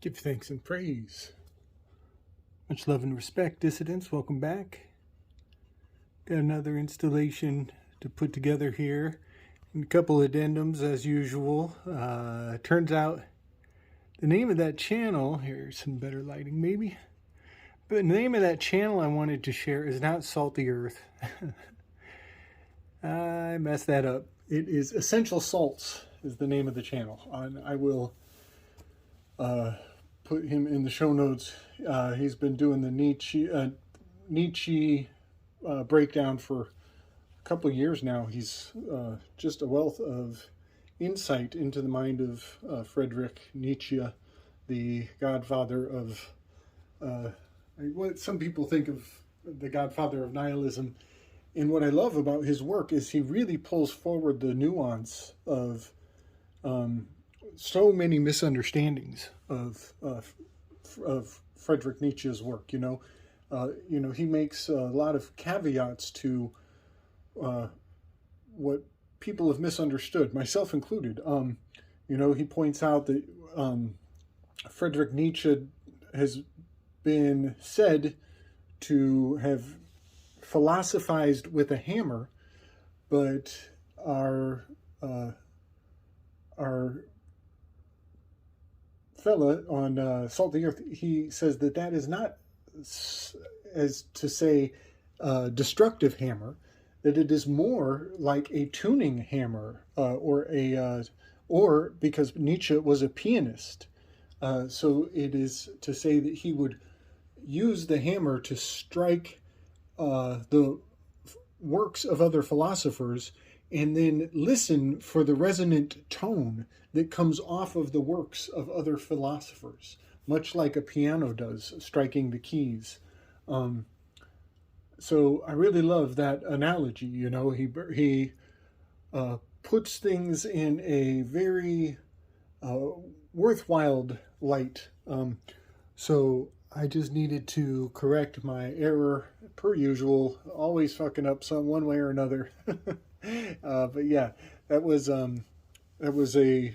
Give thanks and praise. Much love and respect, dissidents. Welcome back. Got another installation to put together here. And a couple addendums as usual. Turns out the name of that channel, here's some better lighting maybe. But the name of that channel I wanted to share is not Salt the Earth. I messed that up. It is Essential Salts is the name of the channel. I will put him in the show notes. He's been doing the Nietzsche breakdown for a couple of years now. He's just a wealth of insight into the mind of Frederick Nietzsche, the godfather of what some people think of the godfather of nihilism. And what I love about his work is he really pulls forward the nuance of so many misunderstandings of Frederick Nietzsche's work. He makes a lot of caveats to what people have misunderstood, myself included. He points out that Frederick Nietzsche has been said to have philosophized with a hammer, but our fella on Salt the Earth, he says that is not, as to say, destructive hammer, that it is more like a tuning hammer, or because Nietzsche was a pianist, so it is to say that he would use the hammer to strike the works of other philosophers and then listen for the resonant tone that comes off of the works of other philosophers, much like a piano does, striking the keys. So I really love that analogy. He puts things in a very worthwhile light. So I just needed to correct my error, per usual, always fucking up one way or another. But yeah, that was a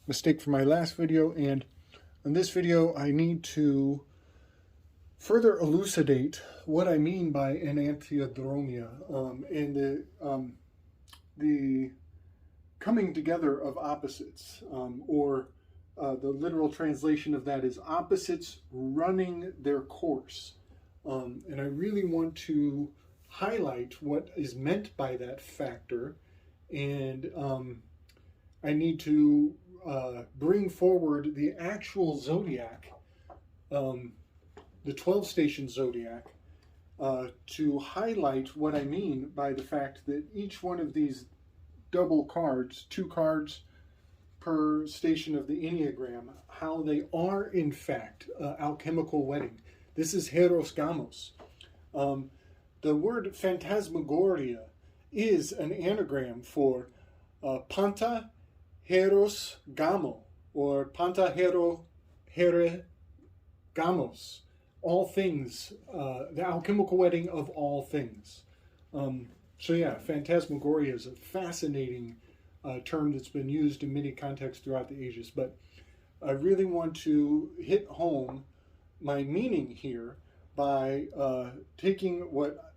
mistake from my last video, and in this video I need to further elucidate what I mean by enantiodromia, and the coming together of opposites, or the literal translation of that is opposites running their course. And I really want to highlight what is meant by that factor, and I need to bring forward the actual zodiac, the 12-station zodiac, to highlight what I mean by the fact that each one of these double cards, 2 cards per station of the Enneagram, how they are in fact alchemical wedding. This is Heros Gamos. The word Phantasmagoria is an anagram for Panta Heros Gamo, or Panta Hero Here Gamos, all things, the alchemical wedding of all things. So yeah, Phantasmagoria is a fascinating term that's been used in many contexts throughout the ages, but I really want to hit home my meaning here by taking what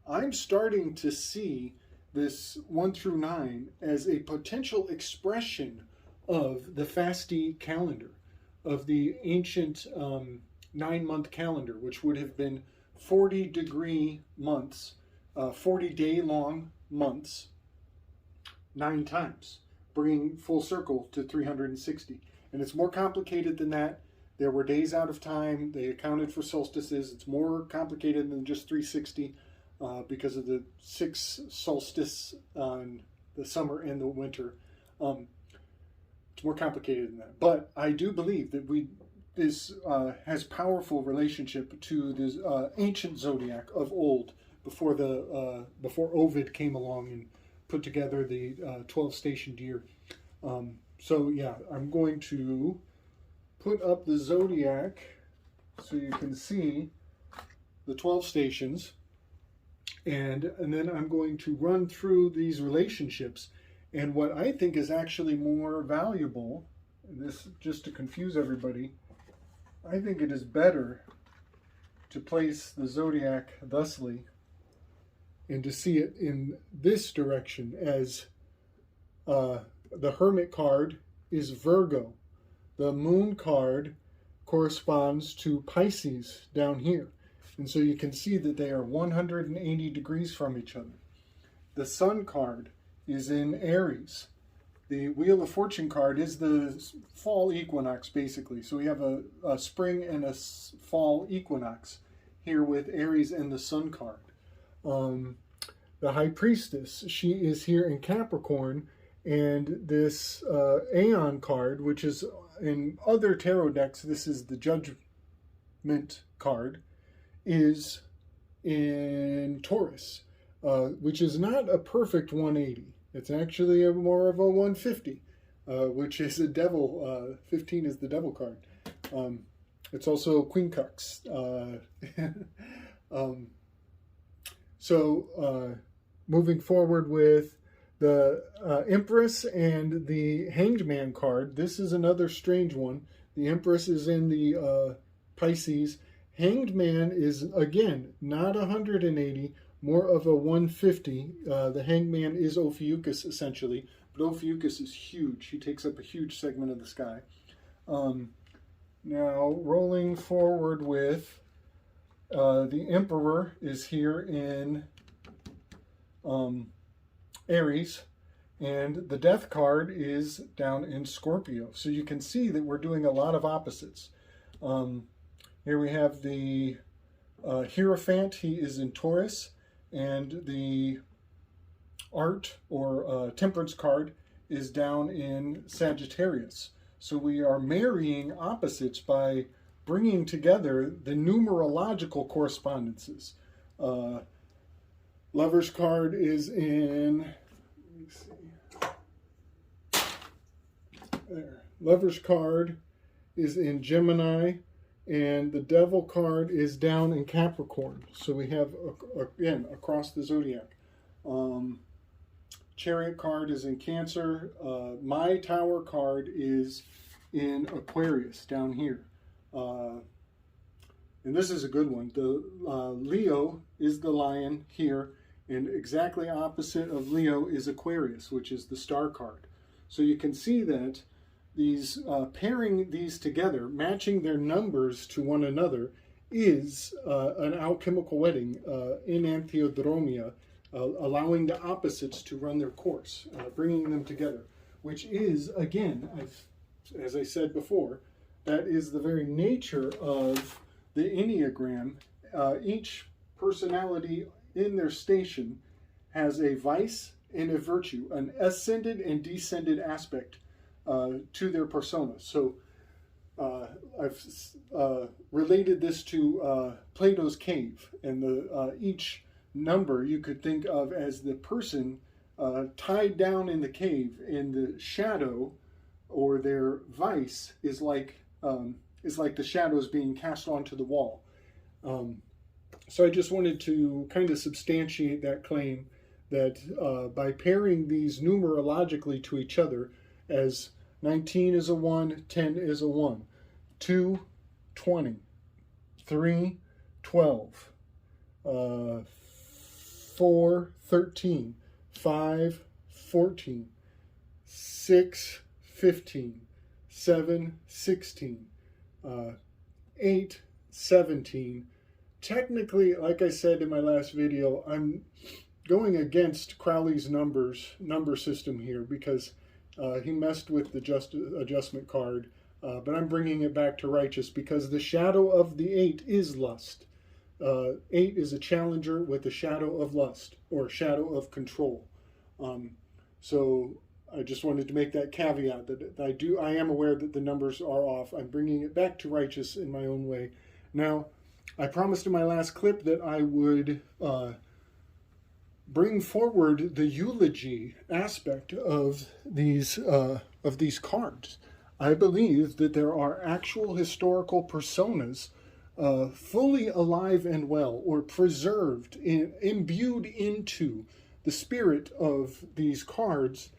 I'm starting to see this 1 through 9 as a potential expression of the Fasti calendar, of the ancient 9-month calendar, which would have been 40-degree months, 40-day-long months, 9 times, bringing full circle to 360. And it's more complicated than that. There were days out of time. They accounted for solstices. It's more complicated than just 360 because of the 6 solstices on the summer and the winter. It's more complicated than that. But I do believe that this has powerful relationship to the ancient zodiac of old, before Ovid came along and put together the 12-station year. So yeah, I'm going to put up the zodiac so you can see the 12 stations, and then I'm going to run through these relationships. And what I think is actually more valuable and this just to confuse everybody, I think it is better to place the zodiac thusly and to see it in this direction as the Hermit card is Virgo. The Moon card corresponds to Pisces down here. And so you can see that they are 180 degrees from each other. The Sun card is in Aries. The Wheel of Fortune card is the fall equinox, basically. So we have a spring and a fall equinox here with Aries and the Sun card. The High Priestess, she is here in Capricorn, and this Aeon card, which is in other tarot decks, this is the Judgment card, is in Taurus, which is not a perfect 180. It's actually more of a 150, which is a devil. 15 is the devil card. It's also Queen Cux. Moving forward with the Empress and the Hanged Man card, this is another strange one. The Empress is in the Pisces. Hanged Man is, again, not 180, more of a 150. The Hanged Man is Ophiuchus, essentially, but Ophiuchus is huge. He takes up a huge segment of the sky. Now, rolling forward with the Emperor is here in Aries, and the Death card is down in Scorpio. So you can see that we're doing a lot of opposites. Here we have the Hierophant. He is in Taurus, and the Art or Temperance card is down in Sagittarius. So we are marrying opposites by bringing together the numerological correspondences. Lover's card is in, let me see, there. Lover's card is in Gemini, and the Devil card is down in Capricorn. So we have, again, across the zodiac. Chariot card is in Cancer. My Tower card is in Aquarius down here. And this is a good one. The Leo is the Lion here, and exactly opposite of Leo is Aquarius, which is the Star card. So you can see that these pairing these together, matching their numbers to one another, is an alchemical wedding in Antheodromia, allowing the opposites to run their course, bringing them together, which is, again, as I said before, that is the very nature of the Enneagram. Each personality in their station has a vice and a virtue, an ascended and descended aspect to their persona. So I've related this to Plato's cave, and each number you could think of as the person tied down in the cave, and the shadow or their vice is like the shadows being cast onto the wall. So I just wanted to kind of substantiate that claim that by pairing these numerologically to each other, as 19 is a 1, 10 is a 1, 2, 20, 3, 12, 4, 13, 5, 14, 6, 15, 7, 16, 8, 17. Technically, like I said in my last video, I'm going against Crowley's number system here, because he messed with the adjustment card, but I'm bringing it back to righteous, because the shadow of the 8 is lust. 8 is a challenger with a shadow of lust, or shadow of control. So I just wanted to make that caveat that I am aware that the numbers are off. I'm bringing it back to righteous in my own way. Now, I promised in my last clip that I would bring forward the eulogy aspect of these cards. I believe that there are actual historical personas fully alive and well, or preserved, imbued into the spirit of these cards,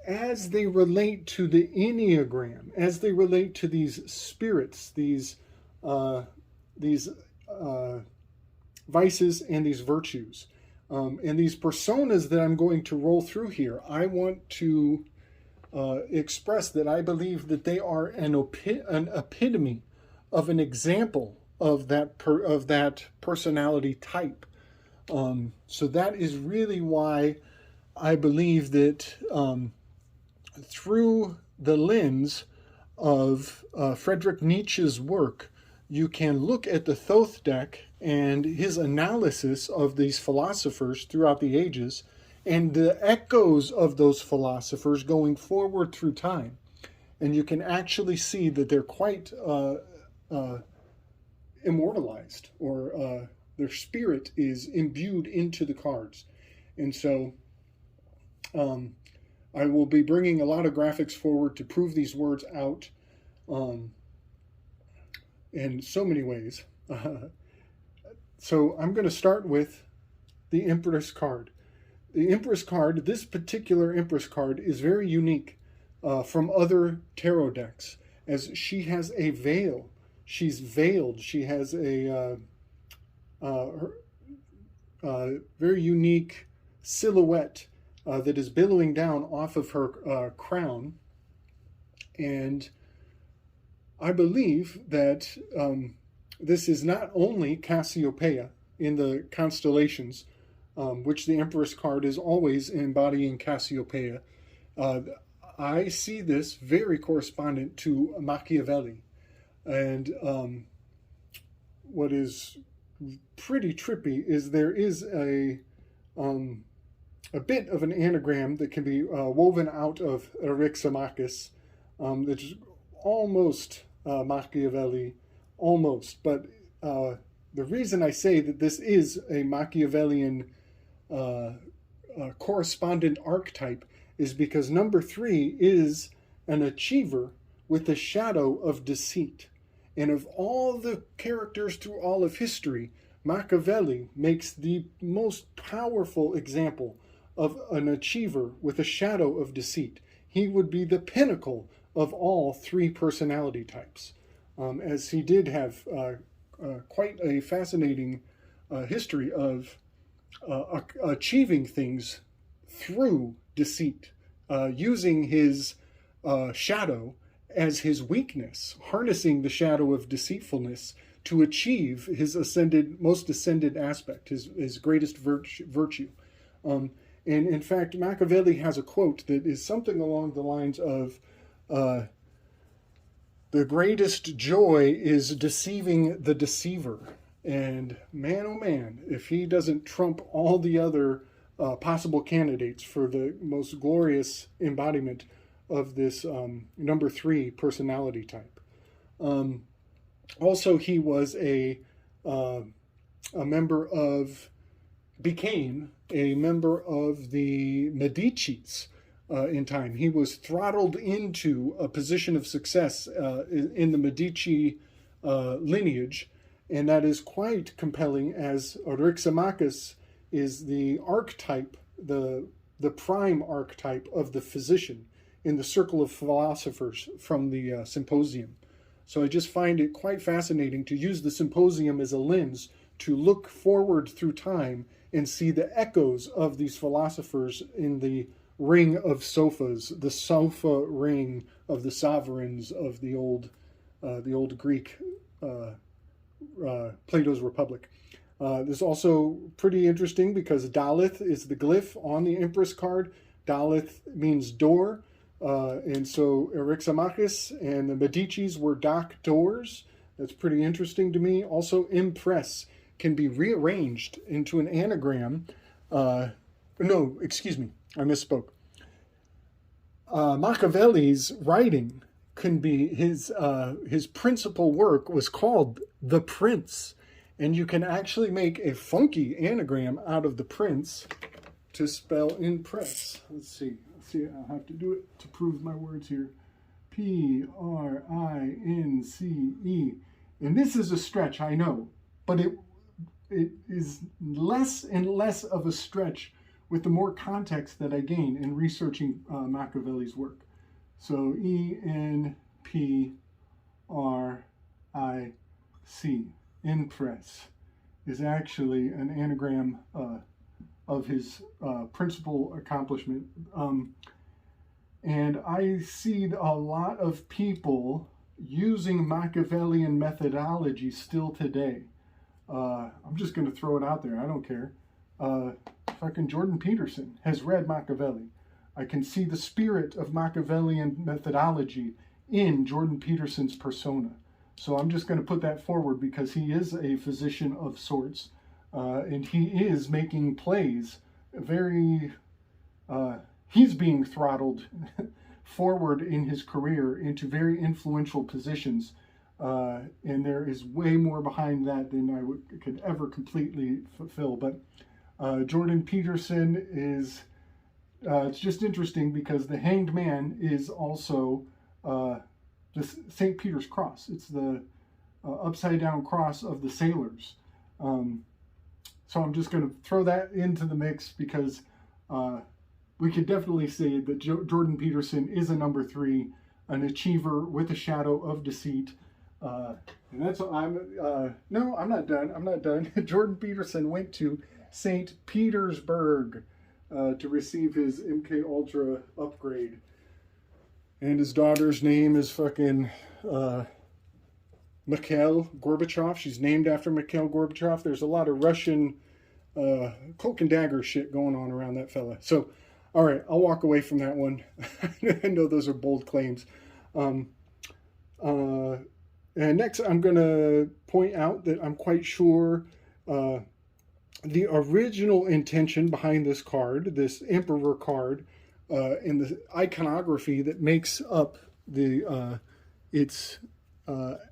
as they relate to the Enneagram, as they relate to these spirits, these vices and these virtues, and these personas that I'm going to roll through here, I want to express that I believe that they are an epitome of an example of that personality type. So that is really why I believe that through the lens of Frederick Nietzsche's work, you can look at the Thoth deck and his analysis of these philosophers throughout the ages and the echoes of those philosophers going forward through time. And you can actually see that they're quite immortalized, or their spirit is imbued into the cards. And so I will be bringing a lot of graphics forward to prove these words out in so many ways. So I'm going to start with the Empress card. The Empress card, this particular Empress card, is very unique from other tarot decks, as she has a veil. She's veiled. She has a very unique silhouette that is billowing down off of her crown. And I believe that this is not only Cassiopeia in the constellations, which the Empress card is always embodying Cassiopeia. I see this very correspondent to Machiavelli. And what is pretty trippy is there is a bit of an anagram that can be woven out of Euhemeristic, that's almost Machiavelli, almost. But the reason I say that this is a Machiavellian correspondent archetype is because number 3 is an achiever with a shadow of deceit. And of all the characters through all of history, Machiavelli makes the most powerful example of an achiever with a shadow of deceit. He would be the pinnacle of all 3 personality types, as he did have quite a fascinating history of achieving things through deceit, using his shadow as his weakness, harnessing the shadow of deceitfulness to achieve his most ascended aspect, his greatest virtue. And in fact, Machiavelli has a quote that is something along the lines of, the greatest joy is deceiving the deceiver. And man, oh man, if he doesn't trump all the other possible candidates for the most glorious embodiment of this number 3 personality type. Also, he was became a member of the Medicis in time. He was throttled into a position of success in the Medici lineage, and that is quite compelling, as Euhemeristic is the archetype, the prime archetype of the physician in the circle of philosophers from the symposium. So I just find it quite fascinating to use the symposium as a lens to look forward through time and see the echoes of these philosophers in the ring of sofas, the sofa ring of the sovereigns of the old Greek Plato's Republic. This is also pretty interesting because Daleth is the glyph on the Empress card. Daleth means door. And so Euhemeristic and the Medicis were dock doors. That's pretty interesting to me. Also, Empress can be rearranged into an anagram. No, excuse me, I misspoke. Machiavelli's writing can be his principal work was called The Prince. And you can actually make a funky anagram out of the Prince to spell Empress. Let's see, I'll have to do it to prove my words here. P-R-I-N-C-E. And this is a stretch, I know, but it is less and less of a stretch with the more context that I gain in researching Machiavelli's work. So E-N-P-R-I-C, Empress, is actually an anagram of his principal accomplishment. And I see a lot of people using Machiavellian methodology still today. I'm just going to throw it out there. I don't care. Fucking Jordan Peterson has read Machiavelli. I can see the spirit of Machiavellian methodology in Jordan Peterson's persona. So I'm just going to put that forward because he is a physician of sorts. And he is making plays he's being throttled forward in his career into very influential positions. And there is way more behind that than I could ever completely fulfill. But Jordan Peterson is, it's just interesting because the Hanged Man is also the St. Peter's Cross. It's the upside down cross of the sailors. So I'm just going to throw that into the mix because we could definitely say that Jordan Peterson is a number 3, an achiever with a shadow of deceit. And that's what no, I'm not done. I'm not done. Jordan Peterson went to St. Petersburg to receive his MK Ultra upgrade. And his daughter's name is fucking Mikhail Gorbachev. She's named after Mikhail Gorbachev. There's a lot of Russian cloak and dagger shit going on around that fella. So, all right, I'll walk away from that one. I know those are bold claims. And next, I'm going to point out that I'm quite sure the original intention behind this card, this Emperor card, and the iconography that makes up its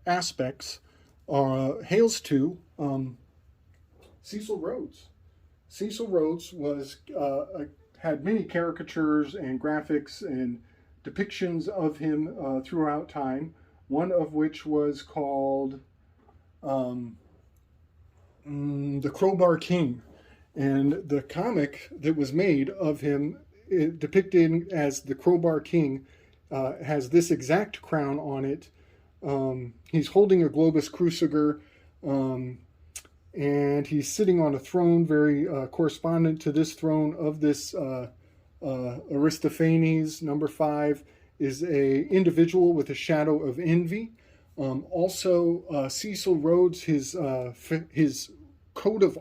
aspects hails to Cecil Rhodes. Cecil Rhodes had many caricatures and graphics and depictions of him throughout time, one of which was called The Crowbar King. And the comic that was made of him, depicted as the Crowbar King, has this exact crown on it. He's holding a globus cruciger, and he's sitting on a throne very correspondent to this throne of this Aristophanes. Number 5 is a individual with a shadow of envy. Also, Cecil Rhodes, his coat of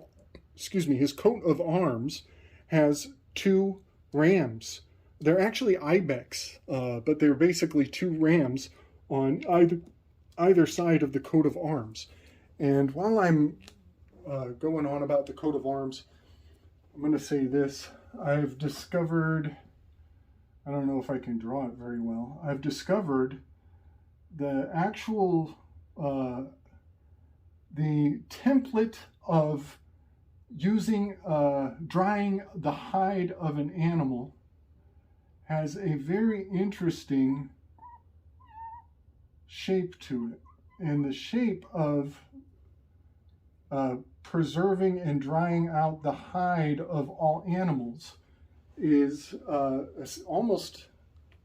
arms has 2 rams. They're actually ibex, but they're basically 2 rams on either side of the coat of arms. And while I'm going on about the coat of arms, I'm going to say this. I've discovered, I don't know if I can draw it very well, I've discovered the actual, the template of using, drying the hide of an animal has a very interesting shape to it. And the shape of preserving and drying out the hide of all animals is almost,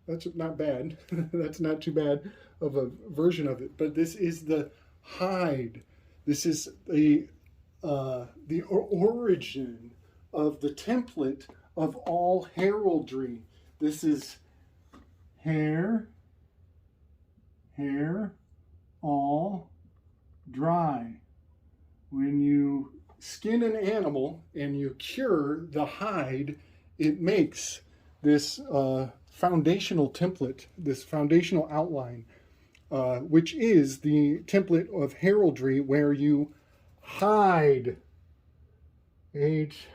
that's not bad, that's not too bad of a version of it, but this is the hide. This is the origin of the template of all heraldry. This is hair, all, dry. When you skin an animal and you cure the hide, it makes this foundational template, this foundational outline, which is the template of heraldry where you hide, H-I-D-E,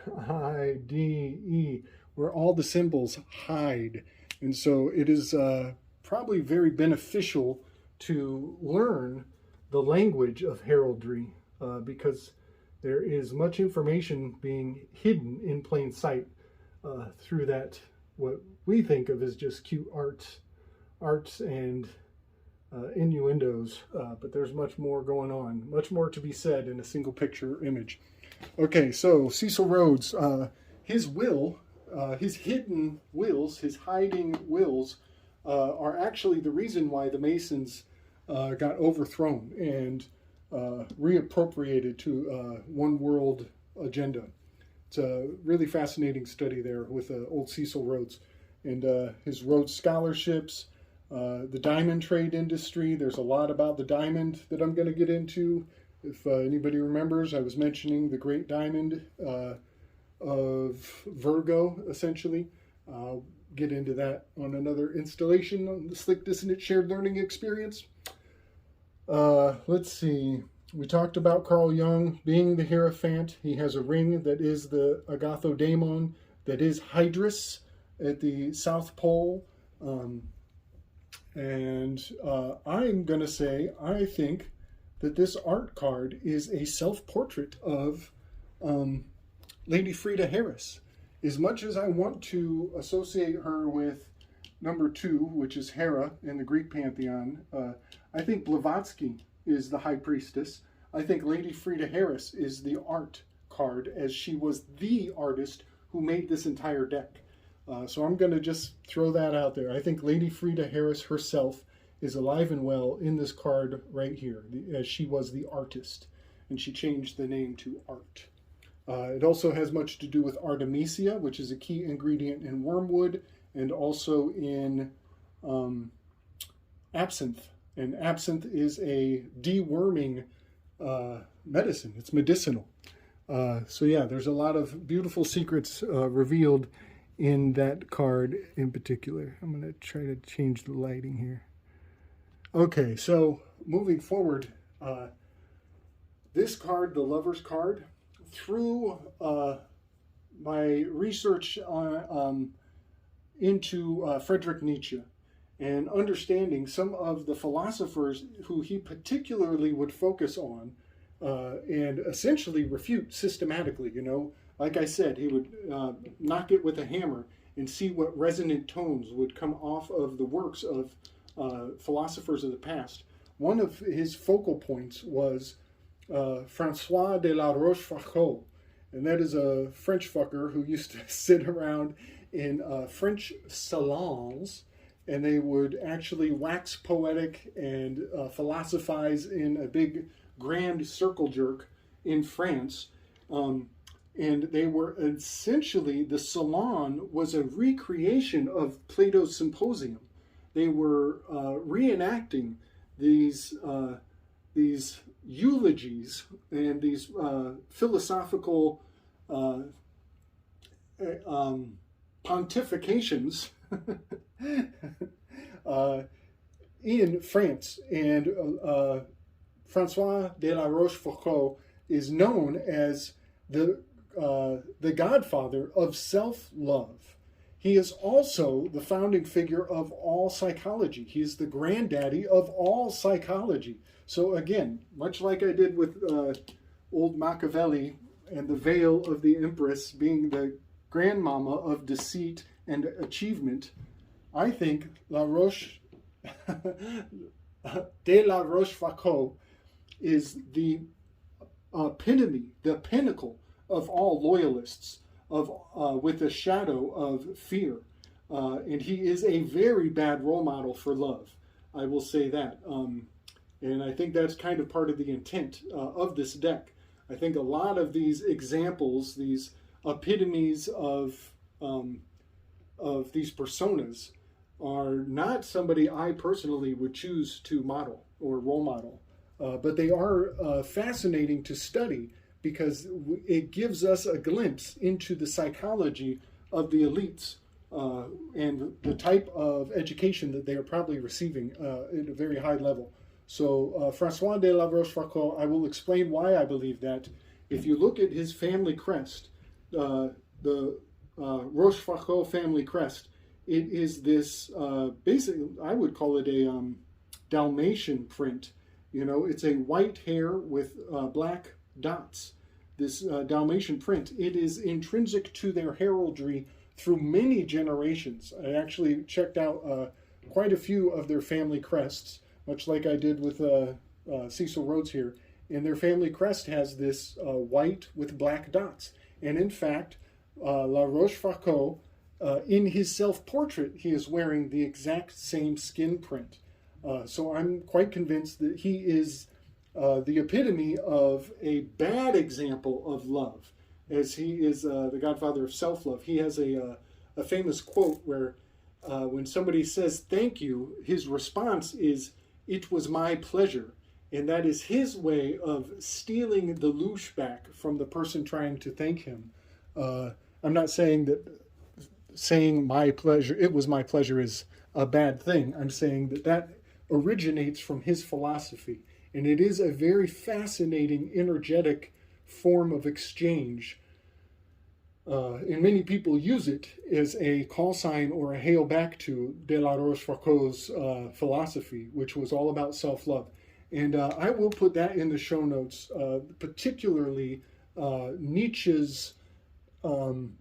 where all the symbols hide. And so it is probably very beneficial to learn the language of heraldry because there is much information being hidden in plain sight through that, what we think of as just cute arts and innuendos, but there's much more going on, much more to be said in a single picture image. Okay, so Cecil Rhodes, his will his hidden wills, his hiding wills, are actually the reason why the Masons got overthrown and reappropriated to one world agenda. It's a really fascinating study there with old Cecil Rhodes and his Rhodes scholarships, the diamond trade industry. There's a lot about the diamond that I'm going to get into. If anybody remembers, I was mentioning the Great Diamond of Virgo, essentially. I'll get into that on another installation on the Slick Dissonant Shared Learning Experience. Let's see. We talked about Carl Jung being the Hierophant. He has a ring that is the Agathodaimon, that is Hydrus at the South Pole. And I'm going to say, I think that this art card is a self-portrait of Lady Frieda Harris. As much as I want to associate her with number 2, which is Hera in the Greek pantheon, I think Blavatsky is the High Priestess. I think Lady Frieda Harris is the art card, as she was the artist who made this entire deck. So I'm going to just throw that out there. I think Lady Frieda Harris herself is alive and well in this card right here, as she was the artist, and she changed the name to art. It also has much to do with Artemisia, which is a key ingredient in wormwood, and also in absinthe. And absinthe is a deworming medicine. It's medicinal. So yeah, there's a lot of beautiful secrets revealed in that card in particular. I'm going to try to change the lighting here. Okay, so moving forward, this card, the Lover's card, through my research into Frederick Nietzsche and understanding some of the philosophers who he particularly would focus on and essentially refute systematically, you know. Like I said, he would knock it with a hammer and see what resonant tones would come off of the works of philosophers of the past. One of his focal points was François de La Rochefoucauld, and that is a French fucker who used to sit around in French salons, and they would actually wax poetic and philosophize in a big grand circle jerk in France. And they were essentially, the salon was a recreation of Plato's Symposium. They were reenacting these eulogies and these philosophical pontifications in France. And François de La Rochefoucauld is known as the godfather of self-love. He is also the founding figure of all psychology. He is the granddaddy of all psychology. So again, much like I did with old Machavelli and the veil of the Empress being the grandmama of deceit and achievement, I think de La Rochefoucauld is the epitome, the pinnacle of all loyalists, with a shadow of fear. And he is a very bad role model for love. I will say that. And I think that's kind of part of the intent of this deck. I think a lot of these examples, these epitomes of these personas, are not somebody I personally would choose to model or role model. But they are fascinating to study, because it gives us a glimpse into the psychology of the elites and the type of education that they are probably receiving at a very high level. So François de La Rochefoucauld, I will explain why I believe that. If you look at his family crest, the Rochefoucauld family crest, it is this basically, I would call it a Dalmatian print. You know, it's a white hair with black dots. This Dalmatian print, it is intrinsic to their heraldry through many generations. I actually checked out quite a few of their family crests, much like I did with Cecil Rhodes here. And their family crest has this white with black dots. And in fact, La Rochefoucauld, in his self-portrait, he is wearing the exact same skin print. So I'm quite convinced that he is the epitome of a bad example of love, as he is the godfather of self-love. He has a famous quote where when somebody says thank you, his response is, "It was my pleasure." And that is his way of stealing the louche back from the person trying to thank him. I'm not saying that saying my pleasure, it was my pleasure, is a bad thing. I'm saying that that originates from his philosophy. And it is a very fascinating, energetic form of exchange. And many people use it as a call sign or a hail back to De La Rochefoucauld's philosophy, which was all about self-love. And I will put that in the show notes, particularly Nietzsche's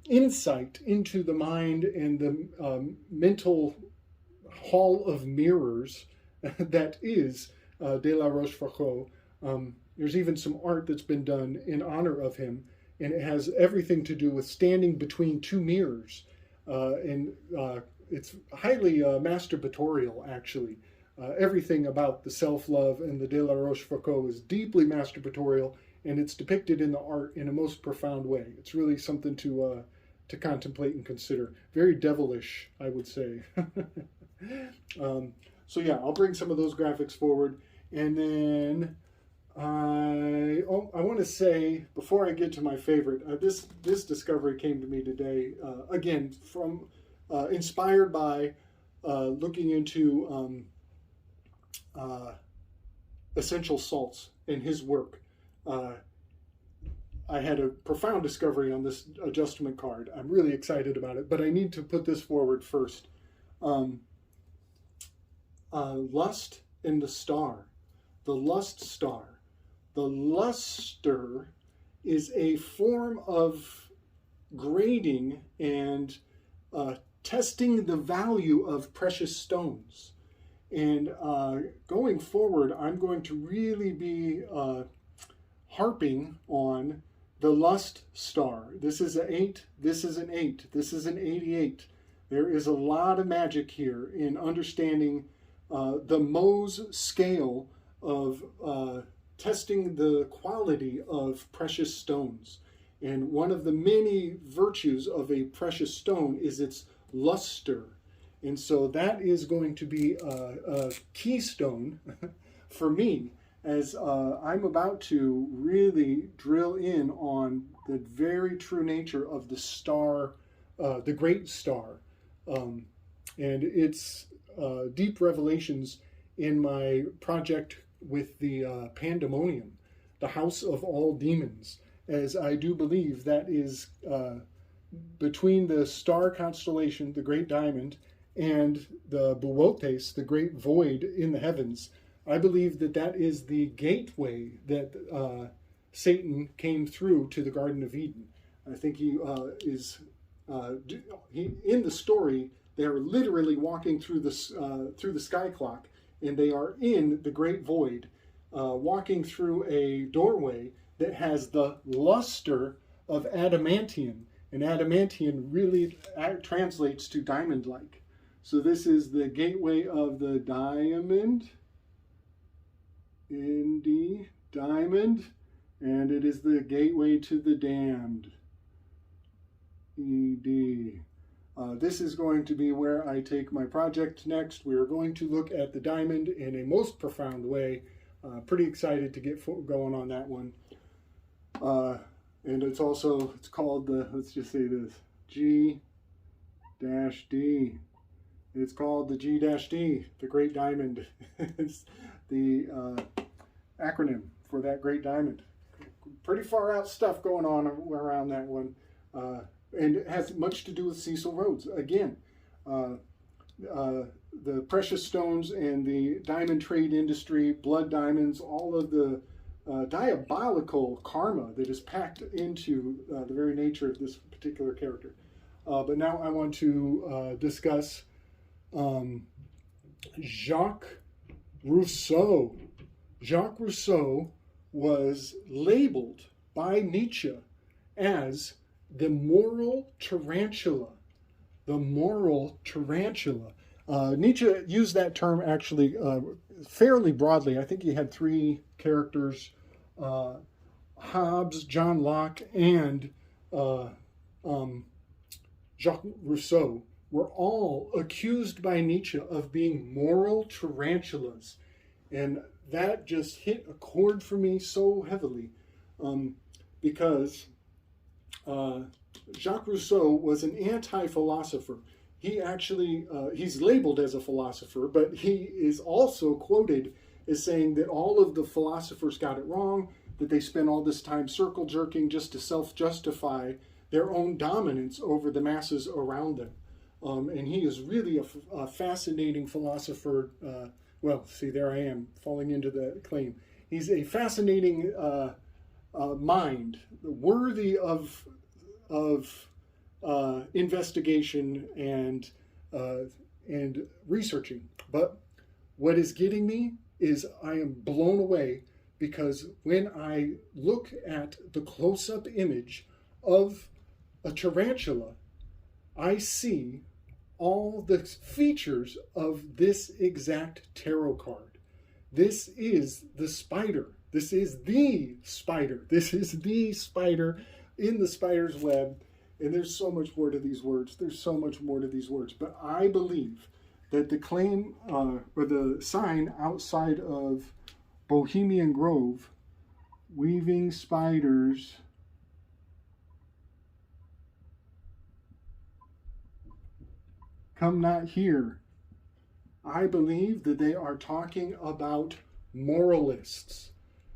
insight into the mind and the mental hall of mirrors that is De La Rochefoucauld. There's even some art that's been done in honor of him, and it has everything to do with standing between two mirrors. And it's highly masturbatorial, actually. Everything about the self-love and the De La Rochefoucauld is deeply masturbatorial, and it's depicted in the art in a most profound way. It's really something to contemplate and consider. Very devilish, I would say. So yeah, I'll bring some of those graphics forward. And then I want to say, before I get to my favorite, this discovery came to me today, again, from inspired by looking into essential salts in his work. I had a profound discovery on this adjustment card. I'm really excited about it, but I need to put this forward first. Lust in the star, the lust star. The luster is a form of grading and testing the value of precious stones. And going forward, I'm going to really be harping on the lust star. This is an 8, this is an 8, this is an 88. There is a lot of magic here in understanding the Mohs scale of testing the quality of precious stones. And one of the many virtues of a precious stone is its luster. And so that is going to be a keystone for me as I'm about to really drill in on the very true nature of the star, the great star, and its deep revelations in my project with the Pandemonium, the House of All Demons, as I do believe that is between the star constellation, the Great Diamond, and the Boötes, the Great Void in the heavens. I believe that that is the gateway that Satan came through to the Garden of Eden. I think he is, in the story, they are literally walking through the sky clock, and they are in the Great Void, walking through a doorway that has the luster of adamantium. And adamantium really translates to diamond-like. So this is the gateway of the diamond, ND, diamond, and it is the gateway to the damned, ED. This is going to be where I take my project next. We are going to look at the diamond in a most profound way. Pretty excited to get going on that one. And it's called the, let's just say this, G-D. It's called the G-D, the Great Diamond. It's the acronym for that Great Diamond. Pretty far out stuff going on around that one. And it has much to do with Cecil Rhodes. Again, the precious stones and the diamond trade industry, blood diamonds, all of the diabolical karma that is packed into the very nature of this particular character. But now I want to discuss Jacques Rousseau. Jacques Rousseau was labeled by Nietzsche as the moral tarantula. The moral tarantula. Nietzsche used that term actually fairly broadly. I think he had three characters, Hobbes, John Locke, and Jacques Rousseau, were all accused by Nietzsche of being moral tarantulas. And that just hit a chord for me so heavily because Jacques Rousseau was an anti-philosopher. He actually, he's labeled as a philosopher, but he is also quoted as saying that all of the philosophers got it wrong, that they spent all this time circle jerking just to self-justify their own dominance over the masses around them. And he is really a fascinating philosopher. Well, see, there I am falling into the claim. He's a fascinating mind, worthy of investigation and researching. But what is getting me is I am blown away because when I look at the close-up image of a tarantula, I see all the features of this exact tarot card. This is the spider. This is the spider. This is the spider in the spider's web. And there's so much more to these words. There's so much more to these words. But I believe that the claim or the sign outside of Bohemian Grove, weaving spiders, come not here. I believe that they are talking about moralists,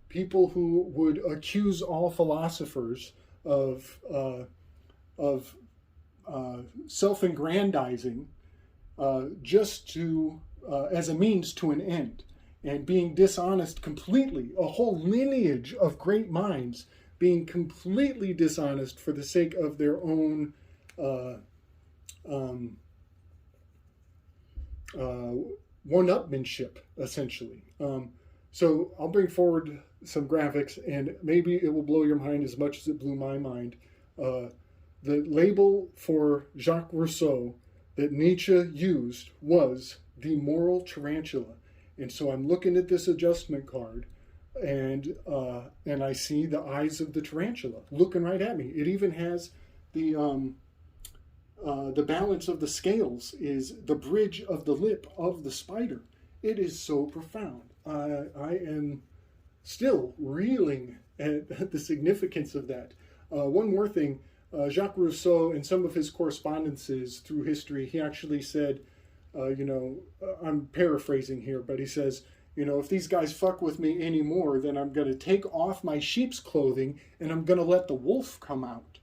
people who would accuse all philosophers of self-aggrandizing just to as a means to an end, and being dishonest completely. A whole lineage of great minds being completely dishonest for the sake of their own one-upmanship, essentially. So I'll bring forward some graphics, and maybe it will blow your mind as much as it blew my mind. The label for Jacques Rousseau that Nietzsche used was the moral tarantula. And so I'm looking at this adjustment card, and I see the eyes of the tarantula looking right at me. It even has the balance of the scales is the bridge of the lip of the spider. It is so profound. I am still reeling at the significance of that. One more thing, Jacques Rousseau, in some of his correspondences through history, he actually said, I'm paraphrasing here, but he says, if these guys fuck with me anymore, then I'm going to take off my sheep's clothing and I'm going to let the wolf come out.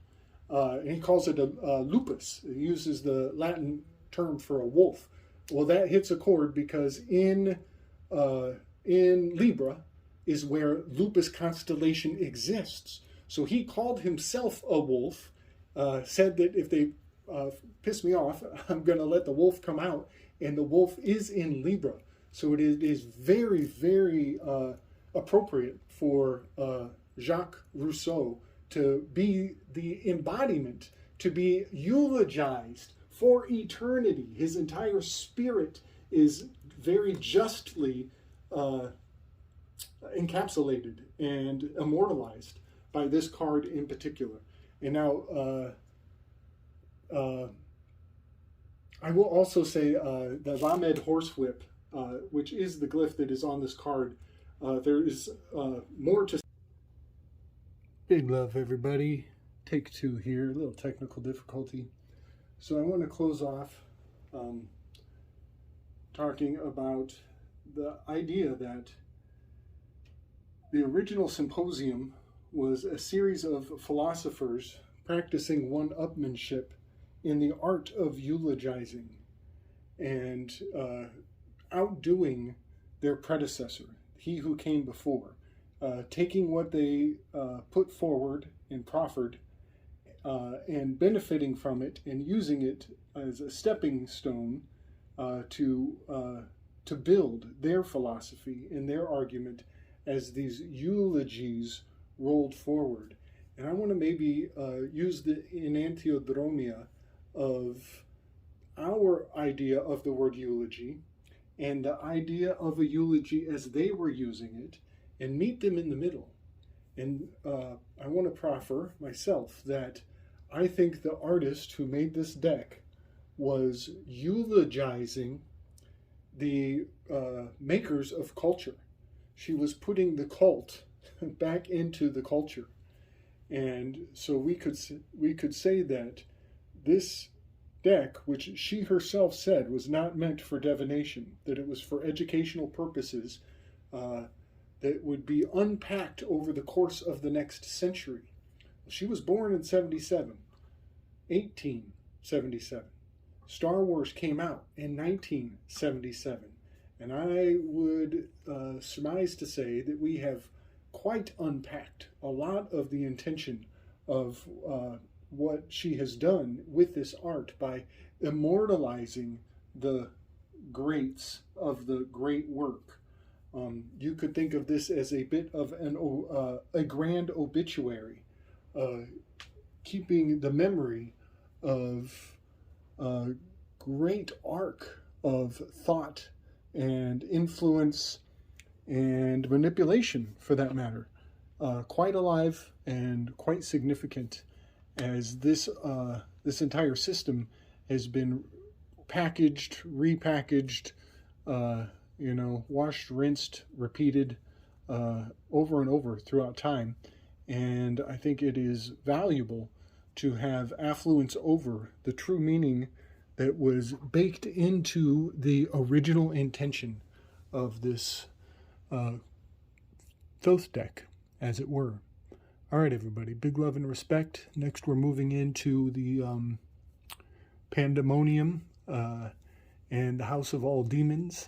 And he calls it a lupus. He uses the Latin term for a wolf. Well, that hits a chord because in Libra is where lupus constellation exists. So he called himself a wolf, said that if they piss me off, I'm going to let the wolf come out. And the wolf is in Libra. So it is very, very appropriate for Jacques Rousseau to be the embodiment, to be eulogized for eternity. His entire spirit is very justly encapsulated and immortalized by this card in particular. And now, I will also say the Lamed horsewhip, which is the glyph that is on this card, there is more to. Big love, everybody. Take two here, a little technical difficulty. So I want to close off talking about the idea that the original symposium was a series of philosophers practicing one-upmanship in the art of eulogizing and outdoing their predecessor, he who came before, taking what they put forward and proffered and benefiting from it and using it as a stepping stone to build their philosophy and their argument as these eulogies rolled forward. And I want to maybe use the enantiodromia of our idea of the word eulogy and the idea of a eulogy as they were using it and meet them in the middle. And I want to proffer myself that I think the artist who made this deck was eulogizing the makers of culture. She was putting the cult back into the culture. And so we could say that this deck, which she herself said was not meant for divination, that it was for educational purposes, that would be unpacked over the course of the next century. She was born in 1877. Star Wars came out in 1977. And I would surmise to say that we have quite unpacked a lot of the intention of what she has done with this art by immortalizing the greats of the great work. You could think of this as a bit of a grand obituary, keeping the memory of a great arc of thought and influence and manipulation, for that matter, quite alive and quite significant, as this entire system has been packaged, repackaged, washed, rinsed, repeated over and over throughout time. And I think it is valuable to have affluence over the true meaning that was baked into the original intention of this Thoth deck, as it were. All right, everybody, big love and respect. Next, we're moving into the Pandemonium and the House of All Demons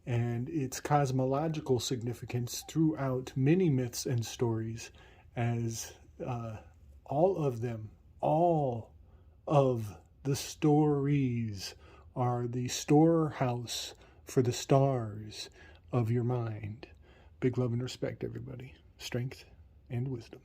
and its cosmological significance throughout many myths and stories, as all of the stories are the storehouse for the stars of your mind. Big love and respect, everybody. Strength and wisdom.